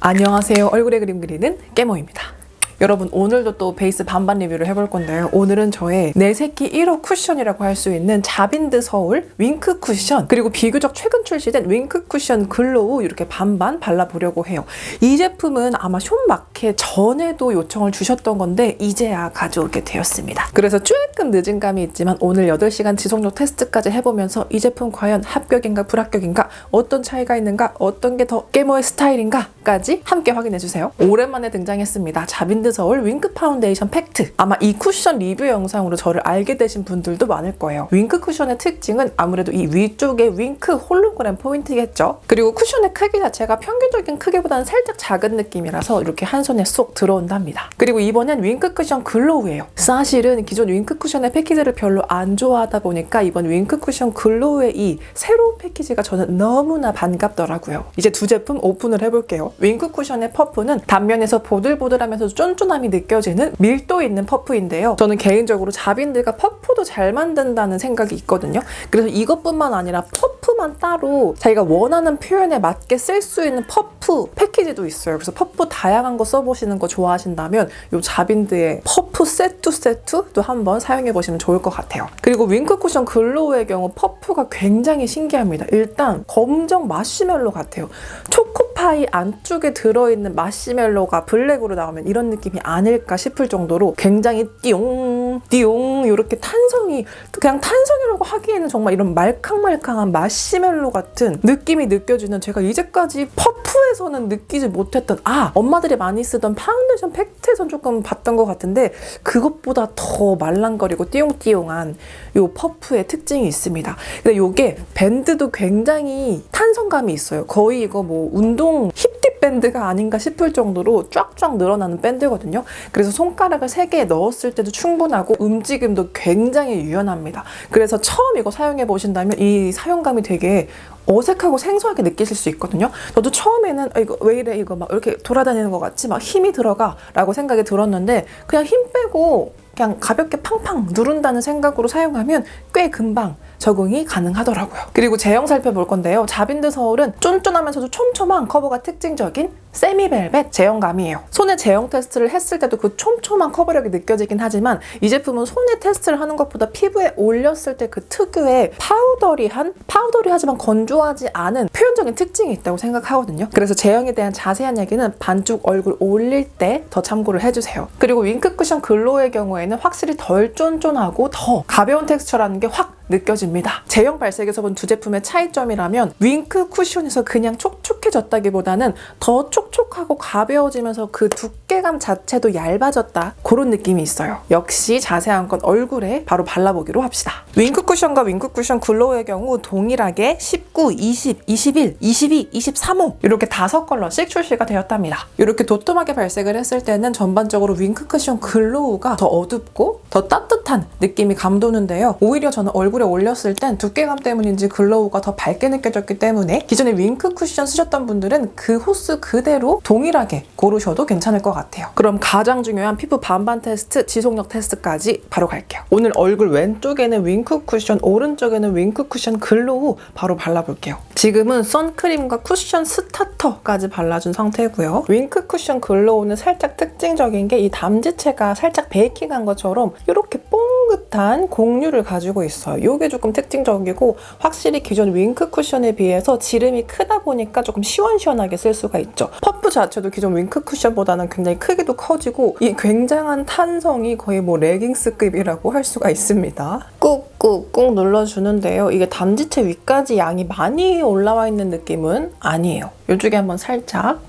안녕하세요. 얼굴에 그림 그리는 깨모입니다. 여러분, 오늘도 또 베이스 반반 리뷰를 해볼 건데요. 오늘은 저의 내 새끼 1호 쿠션이라고 할 수 있는 자빈드 서울 윙크 쿠션, 그리고 비교적 최근 출시된 윙크 쿠션 글로우 이렇게 반반 발라보려고 해요. 이 제품은 아마 숀마켓 전에도 요청을 주셨던 건데 이제야 가져오게 되었습니다. 그래서 조금 늦은 감이 있지만 오늘 8시간 지속력 테스트까지 해보면서 이 제품 과연 합격인가 불합격인가, 어떤 차이가 있는가, 어떤 게 더 깨모의 스타일인가 까지 함께 확인해주세요. 오랜만에 등장했습니다. 자빈드 서울 윙크 파운데이션 팩트. 아마 이 쿠션 리뷰 영상으로 저를 알게 되신 분들도 많을 거예요. 윙크 쿠션의 특징은 아무래도 이 위쪽에 윙크 홀로그램 포인트겠죠. 그리고 쿠션의 크기 자체가 평균적인 크기보다는 살짝 작은 느낌이라서 이렇게 한 손에 쏙 들어온답니다. 그리고 이번엔 윙크 쿠션 글로우예요. 사실은 기존 윙크 쿠션의 패키지를 별로 안 좋아하다 보니까 이번 윙크 쿠션 글로우의 이 새로운 패키지가 저는 너무나 반갑더라고요. 이제 두 제품 오픈을 해볼게요. 윙크 쿠션의 퍼프는 단면에서 보들보들하면서 쫀쫀함이 느껴지는 밀도 있는 퍼프인데요. 저는 개인적으로 자빈드가 퍼프도 잘 만든다는 생각이 있거든요. 그래서 이것뿐만 아니라 퍼프만 따로 자기가 원하는 표현에 맞게 쓸 수 있는 퍼프 패키지도 있어요. 그래서 퍼프 다양한 거 써보시는 거 좋아하신다면 이 자빈드의 퍼프 세트도 한번 사용해보시면 좋을 것 같아요. 그리고 윙크 쿠션 글로우의 경우 퍼프가 굉장히 신기합니다. 일단 검정 마시멜로 같아요. 초코파이 안쪽에 들어있는 마시멜로가 블랙으로 나오면 이런 느낌이 아닐까 싶을 정도로 굉장히 띠용 이렇게 탄성이, 그냥 탄성이라고 하기에는 정말 이런 말캉말캉한 마시멜로 같은 느낌이 느껴지는, 제가 이제까지 퍼프에서는 느끼지 못했던, 엄마들이 많이 쓰던 파운데이션 팩트에선 조금 봤던 것 같은데 그것보다 더 말랑거리고 띠용띠용한 이 퍼프의 특징이 있습니다. 근데 이게 밴드도 굉장히 탄성감이 있어요. 거의 이거 뭐 운동 힙딥 밴드가 아닌가 싶을 정도로 쫙쫙 늘어나는 밴드거든요. 그래서 손가락을 3개 넣었을 때도 충분하고 움직임도 굉장히 유연합니다. 그래서 처음 이거 사용해 보신다면 이 사용감이 되게 어색하고 생소하게 느끼실 수 있거든요. 저도 처음에는 이거 왜 이래, 이거 막 이렇게 돌아다니는 것 같지, 막 힘이 들어가 라고 생각이 들었는데 그냥 힘 빼고 그냥 가볍게 팡팡 누른다는 생각으로 사용하면 꽤 금방 적응이 가능하더라고요. 그리고 제형 살펴볼 건데요. 자빈드 서울은 쫀쫀하면서도 촘촘한 커버가 특징적인 세미벨벳 제형감이에요. 손에 제형 테스트를 했을 때도 그 촘촘한 커버력이 느껴지긴 하지만 이 제품은 손에 테스트를 하는 것보다 피부에 올렸을 때 그 특유의 파우더리하지만 건조하지 않은 표현적인 특징이 있다고 생각하거든요. 그래서 제형에 대한 자세한 얘기는 반쪽 얼굴 올릴 때 더 참고를 해주세요. 그리고 윙크 쿠션 글로우의 경우에는 확실히 덜 쫀쫀하고 더 가벼운 텍스처라는 게 확 느껴집니다. 제형 발색에서 본 두 제품의 차이점이라면 윙크 쿠션에서 그냥 촉촉해졌다기보다는 더 촉촉하고 가벼워지면서 그 두께감 자체도 얇아졌다, 그런 느낌이 있어요. 역시 자세한 건 얼굴에 바로 발라보기로 합시다. 윙크 쿠션과 윙크 쿠션 글로우의 경우 동일하게 19, 20, 21, 22, 23호 이렇게 5컬러씩 출시가 되었답니다. 이렇게 도톰하게 발색을 했을 때는 전반적으로 윙크 쿠션 글로우가 더 어둡고 더 따뜻한 느낌이 감도는데요. 오히려 저는 얼굴에 올렸을 땐 두께감 때문인지 글로우가 더 밝게 느껴졌기 때문에 기존에 윙크 쿠션 쓰셨던 분들은 그 호스 그대로 동일하게 고르셔도 괜찮을 것 같아요. 그럼 가장 중요한 피부 반반 테스트, 지속력 테스트까지 바로 갈게요. 오늘 얼굴 왼쪽에는 윙크 쿠션, 오른쪽에는 윙크 쿠션 글로우 바로 발라볼게요. 지금은 선크림과 쿠션 스타터까지 발라준 상태고요. 윙크 쿠션 글로우는 살짝 특징적인 게 이 담지체가 살짝 베이킹한 것처럼 이렇게 뽕긋한 곡류를 가지고 있어요. 이게 조금 특징적이고 확실히 기존 윙크 쿠션에 비해서 지름이 크다 보니까 조금 시원시원하게 쓸 수가 있죠. 퍼프 자체도 기존 윙크 쿠션보다는 굉장히 크기도 커지고 이 굉장한 탄성이 거의 뭐 레깅스급이라고 할 수가 있습니다. 꾹꾹꾹 눌러주는데요. 이게 담지체 위까지 양이 많이 올라와 있는 느낌은 아니에요. 이쪽에 한번 살짝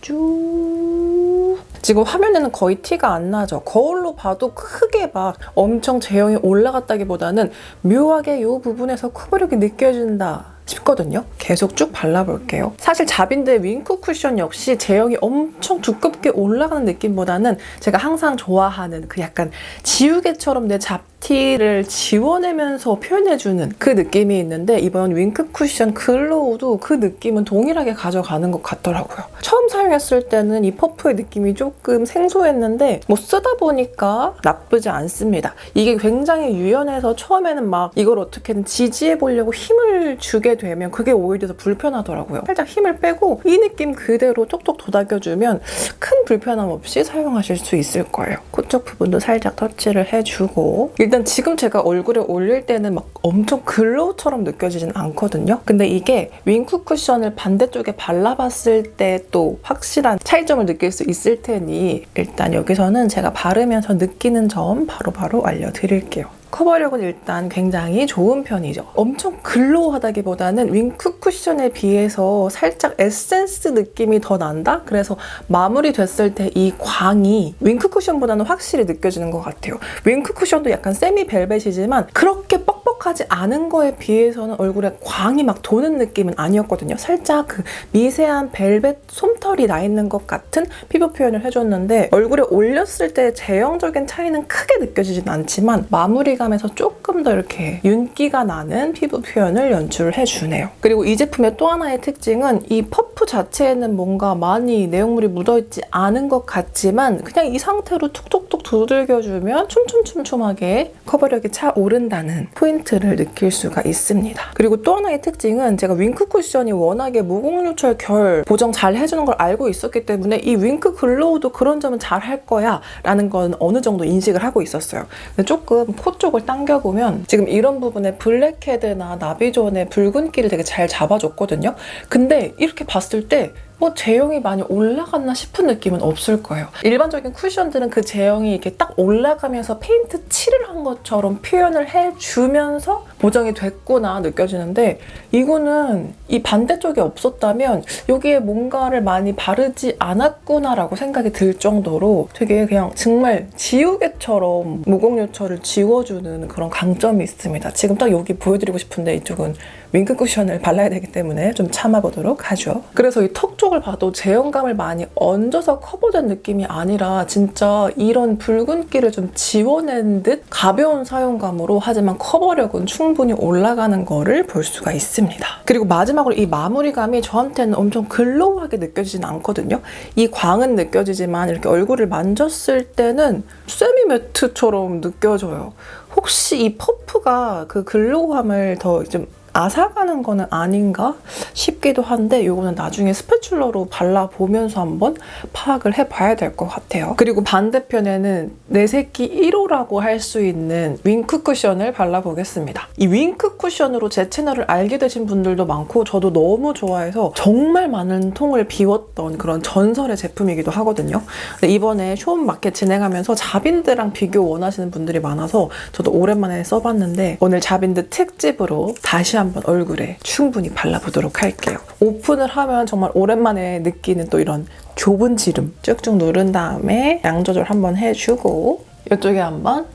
쭉, 지금 화면에는 거의 티가 안 나죠. 거울로 봐도 크게 막 엄청 제형이 올라갔다기보다는 묘하게 이 부분에서 커버력이 느껴진다 싶거든요. 계속 쭉 발라볼게요. 사실 자빈드의 윙크 쿠션 역시 제형이 엄청 두껍게 올라가는 느낌보다는 제가 항상 좋아하는 그 약간 지우개처럼 내 잡티 데인시티를 지워내면서 표현해주는 그 느낌이 있는데 이번 윙크 쿠션 글로우도 그 느낌은 동일하게 가져가는 것 같더라고요. 처음 사용했을 때는 이 퍼프의 느낌이 조금 생소했는데 뭐 쓰다 보니까 나쁘지 않습니다. 이게 굉장히 유연해서 처음에는 막 이걸 어떻게든 지지해 보려고 힘을 주게 되면 그게 오히려 더 불편하더라고요. 살짝 힘을 빼고 이 느낌 그대로 톡톡 도닥여주면 큰 불편함 없이 사용하실 수 있을 거예요. 코 쪽 부분도 살짝 터치를 해주고 일단 지금 제가 얼굴에 올릴 때는 막 엄청 글로우처럼 느껴지진 않거든요. 근데 이게 윙크 쿠션을 반대쪽에 발라봤을 때 또 확실한 차이점을 느낄 수 있을 테니 일단 여기서는 제가 바르면서 느끼는 점 바로바로 알려드릴게요. 커버력은 일단 굉장히 좋은 편이죠. 엄청 글로우하다기보다는 윙크 쿠션에 비해서 살짝 에센스 느낌이 더 난다? 그래서 마무리됐을 때 이 광이 윙크 쿠션보다는 확실히 느껴지는 것 같아요. 윙크 쿠션도 약간 세미 벨벳이지만 그렇게 뻑뻑하지 않은 거에 비해서는 얼굴에 광이 막 도는 느낌은 아니었거든요. 살짝 그 미세한 벨벳 솜털이 나 있는 것 같은 피부 표현을 해줬는데 얼굴에 올렸을 때 제형적인 차이는 크게 느껴지진 않지만 마무리감에서 조금 더 이렇게 윤기가 나는 피부 표현을 연출을 해주네요. 그리고 이 제품의 또 하나의 특징은 이 퍼프 자체에는 뭔가 많이 내용물이 묻어있지 않은 것 같지만 그냥 이 상태로 툭툭툭 두들겨주면 촘촘촘촘하게 커버력이 차오른다는 포인트를 느낄 수가 있습니다. 그리고 또 하나의 특징은 제가 윙크 쿠션이 워낙에 무공유철 결 보정 잘 해주는 걸 알고 있었기 때문에 이 윙크 글로우도 그런 점은 잘 할 거야 라는 건 어느 정도 인식을 하고 있었어요. 근데 조금 코 쪽을 당겨보면 지금 이런 부분에 블랙헤드나 나비존의 붉은기를 되게 잘 잡아줬거든요. 근데 이렇게 봤을 때 제형이 많이 올라갔나 싶은 느낌은 없을 거예요. 일반적인 쿠션들은 그 제형이 이렇게 딱 올라가면서 페인트 칠을 한 것처럼 표현을 해주면서 보정이 됐구나 느껴지는데 이거는 이 반대쪽에 없었다면 여기에 뭔가를 많이 바르지 않았구나라고 생각이 들 정도로 되게 그냥 정말 지우개처럼 무공유철을 지워주는 그런 강점이 있습니다. 지금 딱 여기 보여드리고 싶은데 이쪽은 윙크 쿠션을 발라야 되기 때문에 좀 참아보도록 하죠. 그래서 이 턱 쪽을 봐도 제형감을 많이 얹어서 커버된 느낌이 아니라 진짜 이런 붉은기를 좀 지워낸 듯 가벼운 사용감으로 하지만 커버력은 충분히 올라가는 거를 볼 수가 있습니다. 그리고 마지막으로 이 마무리감이 저한테는 엄청 글로우하게 느껴지진 않거든요. 이 광은 느껴지지만 이렇게 얼굴을 만졌을 때는 세미 매트처럼 느껴져요. 혹시 이 퍼프가 그 글로우함을 더 좀 앗아가는 거는 아닌가 싶기도 한데 이거는 나중에 스패츌러로 발라보면서 한번 파악을 해봐야 될 것 같아요. 그리고 반대편에는 내 새끼 1호라고 할 수 있는 윙크 쿠션을 발라보겠습니다. 이 윙크 쿠션으로 제 채널을 알게 되신 분들도 많고 저도 너무 좋아해서 정말 많은 통을 비웠던 그런 전설의 제품이기도 하거든요. 근데 이번에 쇼홈마켓 진행하면서 자빈드랑 비교 원하시는 분들이 많아서 저도 오랜만에 써봤는데 오늘 자빈드 특집으로 다시 한번 얼굴에 충분히 발라보도록 할게요. 오픈을 하면 정말 오랜만에 느끼는 또 이런 좁은 지름 쭉쭉 누른 다음에 양 조절 한번 해주고 이쪽에 한번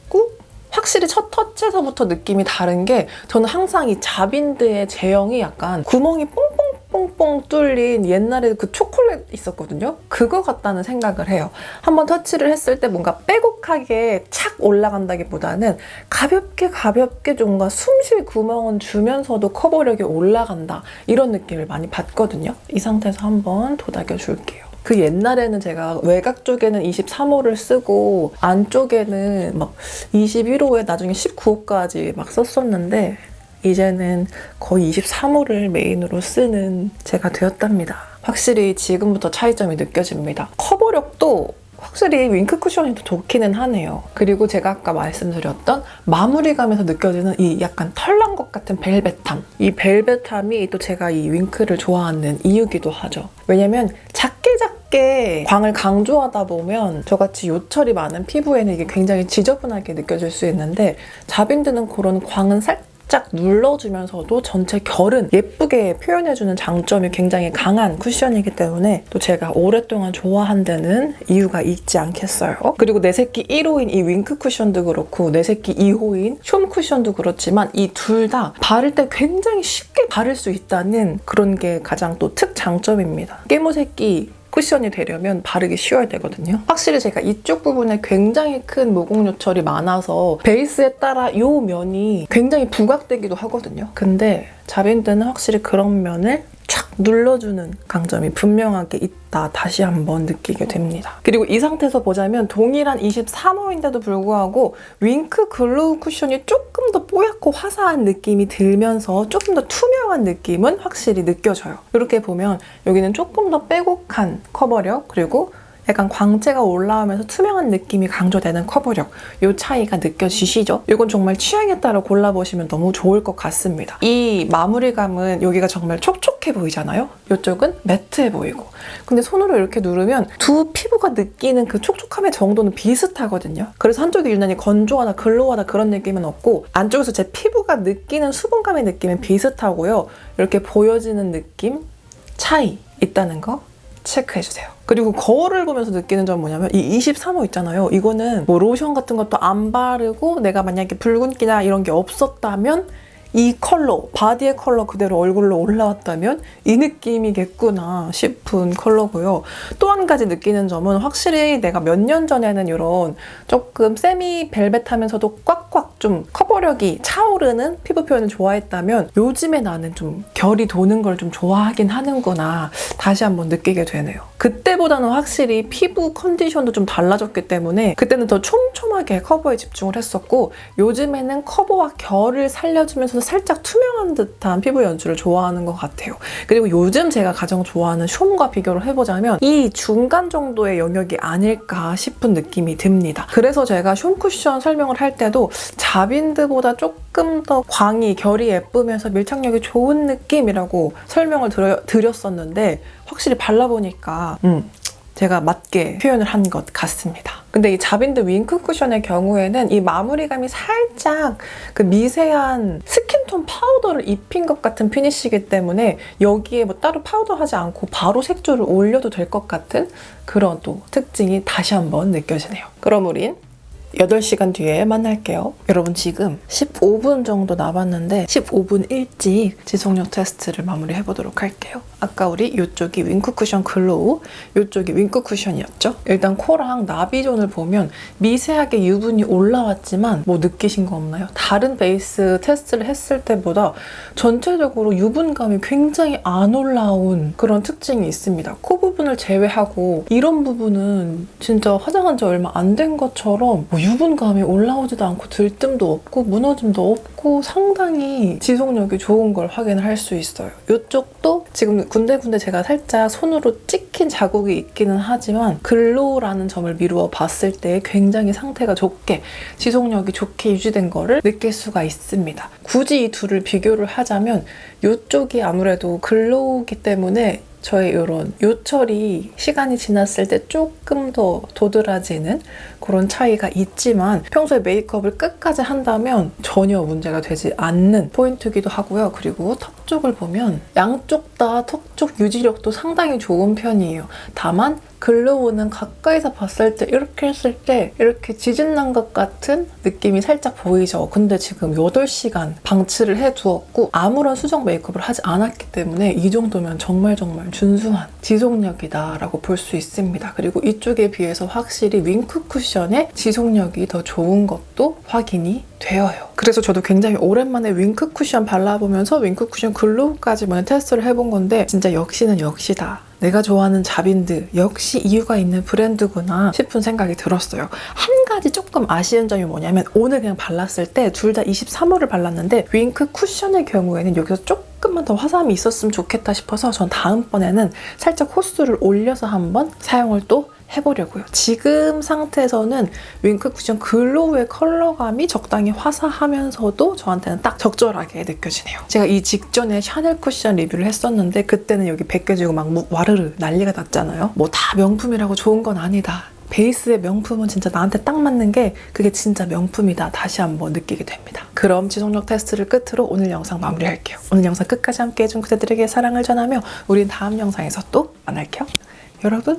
꾹! 확실히 첫 터치에서부터 느낌이 다른 게 저는 항상 이 자빈드의 제형이 약간 구멍이 뽕뽕 뚫린 옛날에 그 초콜릿 있었거든요. 그거 같다는 생각을 해요. 한번 터치를 했을 때 뭔가 빼곡하게 착 올라간다기보다는 가볍게 좀 뭔가 숨쉴 구멍은 주면서도 커버력이 올라간다 이런 느낌을 많이 받거든요. 이 상태에서 한번 도닥여 줄게요. 그 옛날에는 제가 외곽 쪽에는 23호를 쓰고 안쪽에는 막 21호에 나중에 19호까지 막 썼었는데 이제는 거의 23호를 메인으로 쓰는 제가 되었답니다. 확실히 지금부터 차이점이 느껴집니다. 커버력도 확실히 윙크 쿠션이 더 좋기는 하네요. 그리고 제가 아까 말씀드렸던 마무리감에서 느껴지는 이 약간 털난 것 같은 벨벳함. 이 벨벳함이 또 제가 이 윙크를 좋아하는 이유기도 하죠. 왜냐면 작게 광을 강조하다 보면 저같이 요철이 많은 피부에는 이게 굉장히 지저분하게 느껴질 수 있는데 자빈드는 그런 광은 살짝 눌러주면서도 전체 결은 예쁘게 표현해주는 장점이 굉장히 강한 쿠션이기 때문에 또 제가 오랫동안 좋아한 데는 이유가 있지 않겠어요. 그리고 내 새끼 1호인 이 윙크 쿠션도 그렇고 내 새끼 2호인 숀 쿠션도 그렇지만 이 둘 다 바를 때 굉장히 쉽게 바를 수 있다는 그런 게 가장 또 특장점입니다. 깨모새끼 쿠션이 되려면 바르기 쉬워야 되거든요. 확실히 제가 이쪽 부분에 굉장히 큰 모공 요철이 많아서 베이스에 따라 이 면이 굉장히 부각되기도 하거든요. 근데 자빈드는 확실히 그런 면을 촥 눌러주는 강점이 분명하게 있다. 다시 한번 느끼게 됩니다. 그리고 이 상태에서 보자면 동일한 23호인데도 불구하고 윙크 글로우 쿠션이 조금 더 뽀얗고 화사한 느낌이 들면서 조금 더 투명한 느낌은 확실히 느껴져요. 이렇게 보면 여기는 조금 더 빼곡한 커버력, 그리고 약간 광채가 올라오면서 투명한 느낌이 강조되는 커버력, 이 차이가 느껴지시죠? 이건 정말 취향에 따라 골라보시면 너무 좋을 것 같습니다. 이 마무리감은 여기가 정말 촉촉해 보이잖아요? 이쪽은 매트해 보이고. 근데 손으로 이렇게 누르면 두 피부가 느끼는 그 촉촉함의 정도는 비슷하거든요. 그래서 한쪽이 유난히 건조하다, 글로우하다 그런 느낌은 없고, 안쪽에서 제 피부가 느끼는 수분감의 느낌은 비슷하고요. 이렇게 보여지는 느낌, 차이 있다는 거 체크해주세요. 그리고 거울을 보면서 느끼는 점은 뭐냐면 이 23호 있잖아요. 이거는 뭐 로션 같은 것도 안 바르고 내가 만약에 붉은기나 이런 게 없었다면 이 컬러, 바디의 컬러 그대로 얼굴로 올라왔다면 이 느낌이겠구나 싶은 컬러고요. 또 한 가지 느끼는 점은 확실히 내가 몇 년 전에는 이런 조금 세미 벨벳하면서도 꽉꽉 좀 커버력이 차오르는 피부 표현을 좋아했다면 요즘에 나는 좀 결이 도는 걸 좀 좋아하긴 하는구나 다시 한번 느끼게 되네요. 그때보다는 확실히 피부 컨디션도 좀 달라졌기 때문에 그때는 더 촘촘하게 커버에 집중을 했었고, 요즘에는 커버와 결을 살려주면서 살짝 투명한 듯한 피부 연출을 좋아하는 것 같아요. 그리고 요즘 제가 가장 좋아하는 숀과 비교를 해보자면 이 중간 정도의 영역이 아닐까 싶은 느낌이 듭니다. 그래서 제가 숀 쿠션 설명을 할 때도 자빈드보다 조금 더 광이, 결이 예쁘면서 밀착력이 좋은 느낌이라고 설명을 드렸었는데 확실히 발라보니까 제가 맞게 표현을 한 것 같습니다. 근데 이 자빈드 윙크 쿠션의 경우에는 이 마무리감이 살짝 그 미세한 스킨톤 파우더를 입힌 것 같은 피니쉬이기 때문에 여기에 뭐 따로 파우더 하지 않고 바로 색조를 올려도 될 것 같은 그런 또 특징이 다시 한번 느껴지네요. 그럼 우린 8시간 뒤에 만날게요. 여러분 지금 15분 정도 남았는데 15분 일찍 지속력 테스트를 마무리해보도록 할게요. 아까 우리 이쪽이 윙크 쿠션 글로우, 이쪽이 윙크 쿠션이었죠? 일단 코랑 나비존을 보면 미세하게 유분이 올라왔지만 뭐 느끼신 거 없나요? 다른 베이스 테스트를 했을 때보다 전체적으로 유분감이 굉장히 안 올라온 그런 특징이 있습니다. 코 부분을 제외하고 이런 부분은 진짜 화장한 지 얼마 안 된 것처럼 뭐 유분감이 올라오지도 않고 들뜸도 없고 무너짐도 없고 상당히 지속력이 좋은 걸 확인을 할 수 있어요. 이쪽도 지금 군데군데 제가 살짝 손으로 찍힌 자국이 있기는 하지만 글로우라는 점을 미루어 봤을 때 굉장히 상태가 좋게, 지속력이 좋게 유지된 거를 느낄 수가 있습니다. 굳이 이 둘을 비교를 하자면 이쪽이 아무래도 글로우기 때문에 저의 이런 요철이 시간이 지났을 때 조금 더 도드라지는 그런 차이가 있지만 평소에 메이크업을 끝까지 한다면 전혀 문제가 되지 않는 포인트이기도 하고요. 그리고 턱 쪽을 보면 양쪽 다 턱 쪽 유지력도 상당히 좋은 편이에요. 다만 글로우는 가까이서 봤을 때 이렇게 했을 때 이렇게 지진난 것 같은 느낌이 살짝 보이죠. 근데 지금 8시간 방치를 해두었고 아무런 수정 메이크업을 하지 않았기 때문에 이 정도면 정말 준수한 지속력이다 라고 볼 수 있습니다. 그리고 이쪽에 비해서 확실히 윙크 쿠션의 지속력이 더 좋은 것도 확인이 되어요. 그래서 저도 굉장히 오랜만에 윙크 쿠션 발라보면서 윙크 쿠션 글로우까지 먼저 테스트를 해본 건데 진짜 역시는 역시다. 내가 좋아하는 자빈드 역시 이유가 있는 브랜드구나 싶은 생각이 들었어요. 한 가지 조금 아쉬운 점이 뭐냐면 오늘 그냥 발랐을 때 둘 다 23호를 발랐는데 윙크 쿠션의 경우에는 여기서 조금만 더 화사함이 있었으면 좋겠다 싶어서 전 다음번에는 살짝 호수를 올려서 한번 사용을 또 해보려고요. 지금 상태에서는 윙크 쿠션 글로우의 컬러감이 적당히 화사하면서도 저한테는 딱 적절하게 느껴지네요. 제가 이 직전에 샤넬 쿠션 리뷰를 했었는데 그때는 여기 벗겨지고 막 와르르 난리가 났잖아요. 뭐 다 명품이라고 좋은 건 아니다. 베이스의 명품은 진짜 나한테 딱 맞는 게 그게 진짜 명품이다. 다시 한번 느끼게 됩니다. 그럼 지속력 테스트를 끝으로 오늘 영상 마무리할게요. 오늘 영상 끝까지 함께 해준 그대들에게 사랑을 전하며 우린 다음 영상에서 또 만날게요. 여러분